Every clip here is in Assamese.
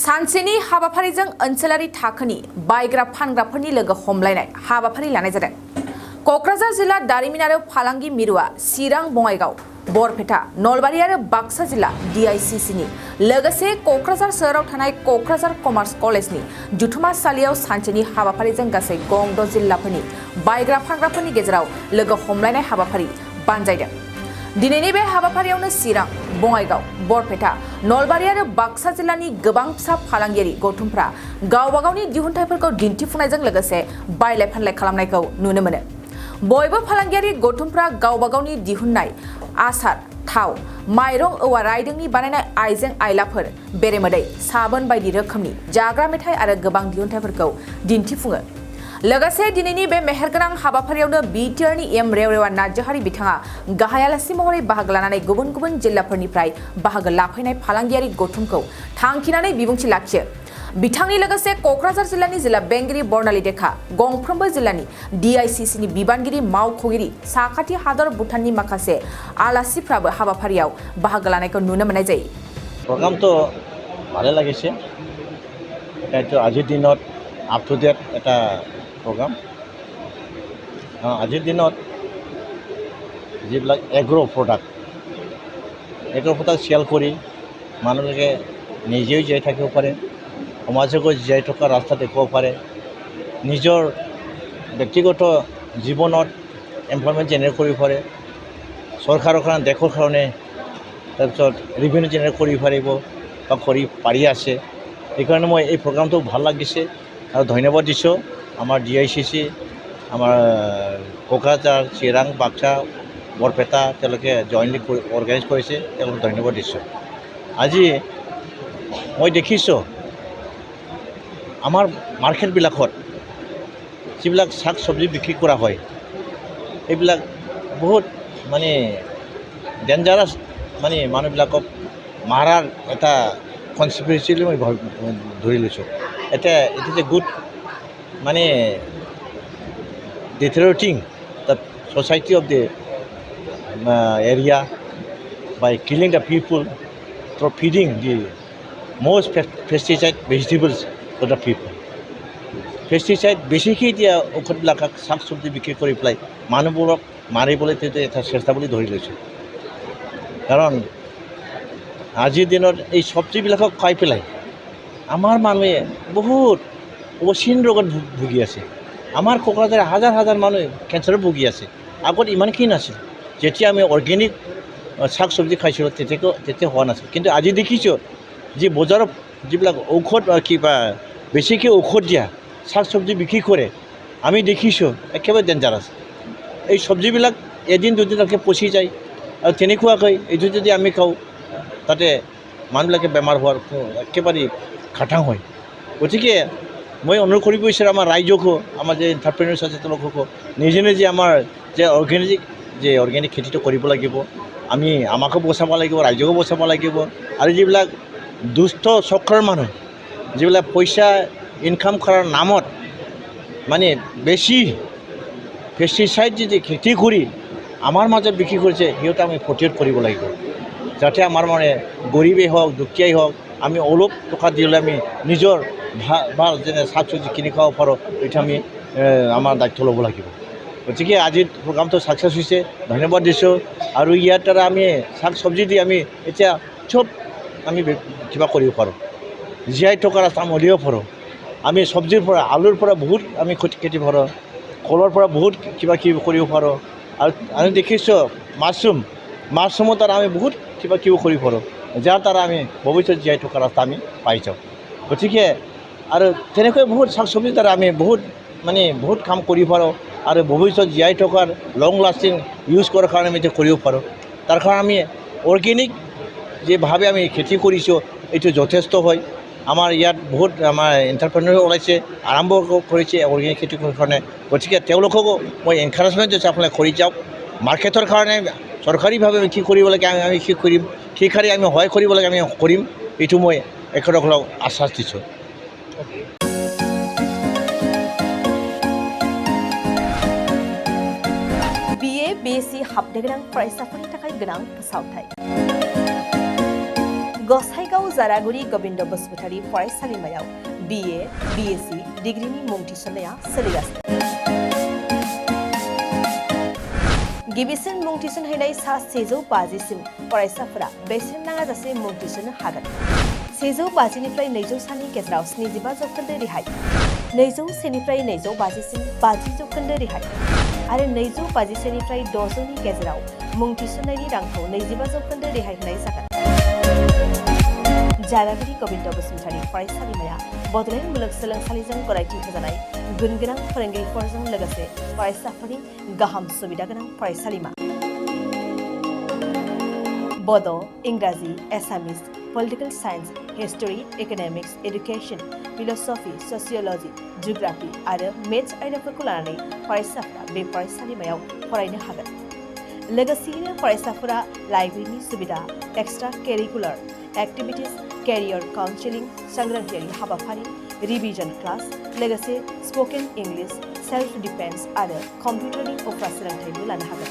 सानसेनि हाबाफारिजों ओनसोलारि थाखोनि बायग्रा फानग्राफोरनि लोगो हमलायनाय हाबाफारि लानाय जादों। क'क्राझार जिल्ला दारिमिन आरो फालांगि मिरुआ चिरां बङाइगाव बरपेटा नलबारि आरो बाक्सा जिल्ला DICCनि लोगोसे क'क्राझार सोहोराव थानाय क'क्राझार कमार्स कलेजनि जुथुमासालियाव सानसेनि हाबाफारिजों गासै गं 6 जिल्लाफोरनि बायग्रा फानग्राफोरनि गेजेराव लोगो हमलायनाय हाबाफारि बानजायदों। दिनैनि बे हाबाफारियावनो चिरां बङाइगाव बरपेटा नलबारि आरो बाक्सा जिल्लानि गोबां फिसा फालांगियारि गौथुमफ्रा गावबा गावनि दिहुनथाइफोरखौ दिन्थिफुंनायजों लोगोसे बायलाय फानलाय खालामनायखौ नुनो मोनो। बयबो फालांगियारि गौथुमफ्रा गावबा गावनि दिहुननाय आसार थाव माइरं औवा रायदोंनि बानायनाय आइजें आइलाफोर बेरेमोदै साबोन बायदि रोखोमनि जाग्रा मेथाइ आरो गोबां दिहुनथाइफोरखौ दिन्थिफुङो। लोगोसे दिनैनि बे मेहेरगोनां हाबाफारियावनो बिटिआरनि रेवरेवा नार्जारी बिथाङा गाहाय आलासि महरै बाहागो लानानै गुबुन गुबुन जिल्लाफोरनिफ्राय बाहागो लाफैनाय फालांगियारि गौथुमखौ थांखिनानै बिबुंथि लाखियो। बिथांनि लोगोसे क'क्राझार जिल्लानि जिल्ला बेंगिरि बर्नाली देखा गंफ्रोमबो जिल्लानि DICCनि बिबानगिरि मावख'गिरि साखाथि हादर भुटाननि माखासे आलासिफ्राबो हाबाफारियाव बाहागो लानायखौ नुनो मोननाय जायो। প্ৰগ্ৰামটো ভালে লাগিছে। এইটো আজিৰ দিনত আপ টু ডেট এটা প্ৰগ্ৰাম। আজিৰ দিনত যিবিলাক এগ্ৰ' প্ৰডাক্ট চেল কৰি মানুহবিলাকে নিজেও জীয়াই থাকিব পাৰে, সমাজকো জীয়াই থকা ৰাস্তা দেখুৱাব পাৰে, নিজৰ ব্যক্তিগত জীৱনত এমপ্লয়মেণ্ট জেনেৰেট কৰিব পাৰে, চৰকাৰৰ কাৰণে দেশৰ কাৰণে তাৰপিছত ৰেভিনিউ জেনেৰেট কৰিব পাৰিব বা কৰি পাৰি আছে। সেইকাৰণে মই এই প্ৰগ্ৰামটো ভাল লাগিছে আৰু ধন্যবাদ দিছোঁ আমাৰ DICC, আমাৰ কোকৰাঝাৰ, চিৰাং, বাক্সা, বৰপেটা তেওঁলোকে জইনলি অৰ্গেনাইজ কৰিছে, তেওঁলোকক ধন্যবাদ দিছোঁ। আজি মই দেখিছোঁ আমাৰ মাৰ্কেটবিলাকত যিবিলাক শাক চব্জি বিক্ৰী কৰা হয় এইবিলাক বহুত মানে ডেঞ্জাৰাছ, মানে মানুহবিলাকক মাৰাৰ এটা কনস্পিৰেচি মই ধৰি লৈছোঁ। ইট ইজ এ গুড মানে ডিটেৰিয়ৰেটিং the society of the area by killing the people through feeding the most pesticide vegetables to the people. Pesticide বেছিকৈ দিয়া ঔষধবিলাক শাক চব্জি বিক্ৰী কৰি পেলাই মানুহবোৰক মাৰিবলৈ এটা চেষ্টা বুলি ধৰি লৈছোঁ। কাৰণ আজিৰ দিনত এই চব্জিবিলাকক খাই পেলাই আমাৰ মানুহে বহুত অচিন ৰোগত ভুগি আছে। আমাৰ কোকৰাঝাৰ হাজাৰ হাজাৰ মানুহ কেঞ্চাৰত ভুগি আছে। আগত ইমানখিনি নাছিল। যেতিয়া আমি অৰ্গেনিক শাক চব্জি খাইছিলোঁ তেতিয়া হোৱা নাছিল। কিন্তু আজি দেখিছোঁ যে বজাৰত যিবিলাক ঔষধ কিবা বেছিকৈ ঔষধ দিয়া শাক চব্জি বিক্ৰী কৰে, আমি দেখিছোঁ একেবাৰে ডেঞ্জাৰাছ। এই চব্জিবিলাক এদিন দুদিনলৈকে পচি যায় আৰু তেনেকুৱাকৈ এইটো যদি আমি খাওঁ তাতে মানুহবিলাকে বেমাৰ হোৱাৰ একেবাৰে খাটাং হয়। গতিকে মই অনুৰোধ কৰিব বিচাৰোঁ আমাৰ ৰাইজকো, আমাৰ যে এণ্টাৰপ্ৰেনাৰ্ছ আছে তেওঁলোককো নিজে নিজে আমাৰ যে অৰ্গেনিক খেতিটো কৰিব লাগিব। আমি আমাকো বচাব লাগিব, ৰাইজকো বচাব লাগিব। আৰু যিবিলাক দুষ্ট চক্ৰৰ মানুহ যিবিলাক পইচা ইনকাম কৰাৰ নামত মানে বেছি পেষ্টিচাইড যদি খেতি কৰি আমাৰ মাজত বিক্ৰী কৰিছে সিহঁতে আমি প্ৰতিৰোধ কৰিব লাগিব। যাতে আমাৰ মানে গৰীবেই হওক দুখীয়াই হওক আমি অলপ টকা দিলে আমি নিজৰ ভাল যেনে শাক চব্জি কিনি খাব পাৰোঁ, এইটো আমি আমাৰ দায়িত্ব ল'ব লাগিব। গতিকে আজিৰ প্ৰগ্ৰামটো ছাকচেছ হৈছে, ধন্যবাদ দিছোঁ। আৰু ইয়াৰ দ্বাৰা আমি শাক চব্জি দি আমি এতিয়া চব আমি কিবা কৰিব পাৰোঁ, জীয়াই থকাৰ ৰাস্তা আমি উলিয়াব পাৰোঁ। আমি চব্জিৰ পৰা আলুৰ পৰা বহুত আমি খেতি পাৰোঁ, কলৰ পৰা বহুত কিবা কিবি কৰিব পাৰোঁ। আৰু আমি দেখিছোঁ মাছৰুমৰ দ্বাৰা আমি বহুত কিবা কিবি কৰিব পাৰোঁ, যাৰ দ্বাৰা আমি ভৱিষ্যত জীয়াই থকাৰ ৰাস্তা আমি পাই যাওঁ। গতিকে আৰু তেনেকৈ বহুত শাক চব্জিৰ দ্বাৰা আমি বহুত কাম কৰিব পাৰোঁ আৰু ভৱিষ্যত জীয়াই থকাৰ লং লাষ্টিং ইউজ কৰাৰ কাৰণে আমি এতিয়া কৰিব পাৰোঁ। তাৰ কাৰণে আমি অৰ্গেনিক যেভাৱে আমি খেতি কৰিছোঁ এইটো যথেষ্ট হয়। আমাৰ ইয়াত বহুত আমাৰ এণ্টাৰপ্ৰেনাৰ ওলাইছে, আৰম্ভ কৰিছে অৰ্গেনিক খেতি কৰাৰ কাৰণে। গতিকে তেওঁলোককো মই এনকাৰেজমেণ্ট দিছোঁ আপোনালোকে কৰি যাওক। মাৰ্কেটৰ কাৰণে চৰকাৰীভাৱে কি কৰিব লাগে আমি কি কৰিম, সেইকাৰণে আমি সহায় কৰিব লাগে আমি কৰিম, এইটো মই এখেতসকলক আশ্বাস দিছোঁ। BSc हाबनो गोनां फरायसाफोरनि थाखाय गोनां फोसावथाय। गसाइगाव जारागुरि गोविंद बसुमतारी फरायसालिमायाव BA, BSc डिग्रीनि मुं थिसननाया सोलिगासिनो। गिबिसिन मुं थिसनहैनाय सा 150 सिम फरायसाफोरा बेसेन नाङाजासे मुं थिसननो हागोन। 150 निफ्राय 200 सानि गेजेराव 75% रेहाय, 201 निफ्राय 250 सिम 50% रेहाय आरो 251 निफ्राय 600 नि गेजेराव मुं थिसननायनि रांखौ 25% रेहाय होनाय जागोन। जारागुरि गोविंद बसुमतारी फरायसालिमाया बड'लेण्ड मुलुगसोलोंसालिजों गनायथि होजानाय गुनगोनां फोरोंगिरिफोरजों लोगोसे फरायसाफोरनि गाहाम सुबिदा गोनां फरायसालिमा। बड', इंराजि, Assamese, political science, history, economics, education, philosophy, sociology, geography आरो मेथ्स आयदाफोरखौ लानानै फरायसाफोरा बे फरायसालिमायाव फरायनो हागोन। लोगोसेयैनो फरायसाफोरा लाइब्रेरिनि सुबिदा, extra curricular activities, career counselling, सांग्रांथियारि हाबाफारि, रिविजन क्लास, लोगोसे स्पोकन इंग्लिश, सेल्फ डिफेन्स आरो कम्पिउटारनि उफ्रा सोलोंथायबो लानो हागोन।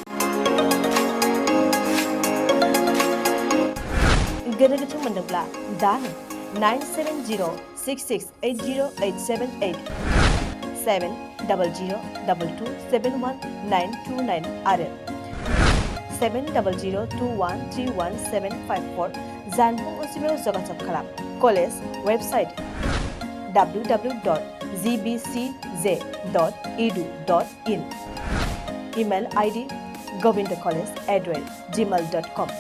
गोनो गोथो मोनदोंब्ला दानो 9706680878 70022271929 आरो 7002131754 जानबुं अनजिमायाव जगाजग खालाम। College website www.gbcj.edu.in, email ID govindcollege@gmail.com।